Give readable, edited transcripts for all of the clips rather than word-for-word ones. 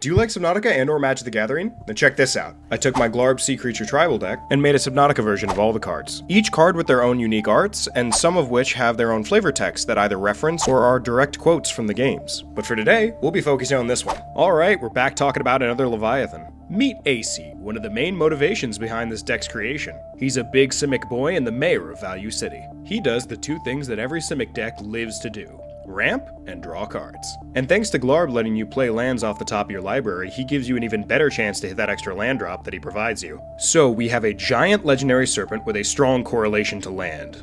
Do you like Subnautica and or Magic the Gathering? Then check this out. I took my Glarb Sea Creature Tribal deck and made a Subnautica version of all the cards. Each card with their own unique arts, and some of which have their own flavor text that either reference or are direct quotes from the games. But for today, we'll be focusing on this one. Alright, we're back talking about another Leviathan. Meet Aesi, one of the main motivations behind this deck's creation. He's a big Simic boy and the mayor of Value City. He does the two things that every Simic deck lives to do: ramp and draw cards. And thanks to Glarb letting you play lands off the top of your library, he gives you an even better chance to hit that extra land drop that he provides you. So we have a giant legendary serpent with a strong correlation to land.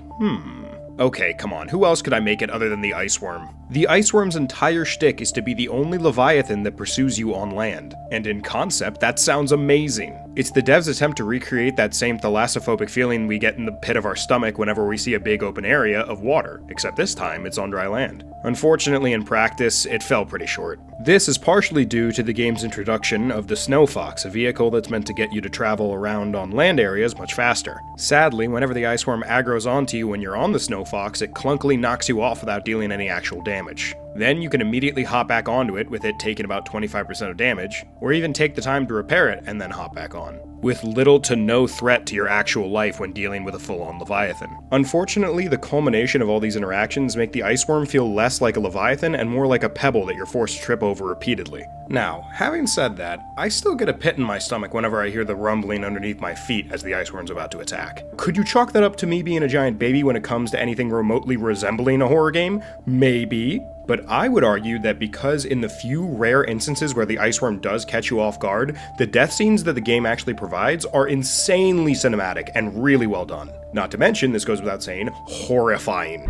Okay, come on, who else could I make it other than the Iceworm? The Iceworm's entire shtick is to be the only Leviathan that pursues you on land. And in concept, that sounds amazing. It's the devs' attempt to recreate that same thalassophobic feeling we get in the pit of our stomach whenever we see a big open area of water, except this time it's on dry land. Unfortunately, in practice, it fell pretty short. This is partially due to the game's introduction of the Snow Fox, a vehicle that's meant to get you to travel around on land areas much faster. Sadly, whenever the Iceworm aggroes onto you when you're on the Snow Fox, it clunkily knocks you off without dealing any actual damage. Then you can immediately hop back onto it with it taking about 25% of damage, or even take the time to repair it and then hop back on, with little to no threat to your actual life when dealing with a full-on Leviathan. Unfortunately, the culmination of all these interactions make the Iceworm feel less like a Leviathan and more like a pebble that you're forced to trip over repeatedly. Now, having said that, I still get a pit in my stomach whenever I hear the rumbling underneath my feet as the Iceworm's about to attack. Could you chalk that up to me being a giant baby when it comes to anything remotely resembling a horror game? Maybe. But I would argue that because in the few rare instances where the Iceworm does catch you off guard, the death scenes that the game actually provides are insanely cinematic and really well done. Not to mention, this goes without saying, horrifying.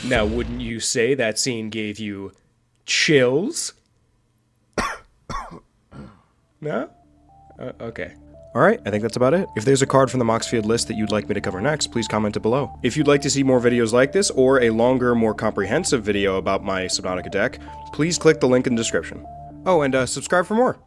Now, wouldn't you say that scene gave you chills? No? Okay. Alright, I think that's about it. If there's a card from the Moxfield list that you'd like me to cover next, please comment it below. If you'd like to see more videos like this, or a longer, more comprehensive video about my Subnautica deck, please click the link in the description. Oh, and subscribe for more.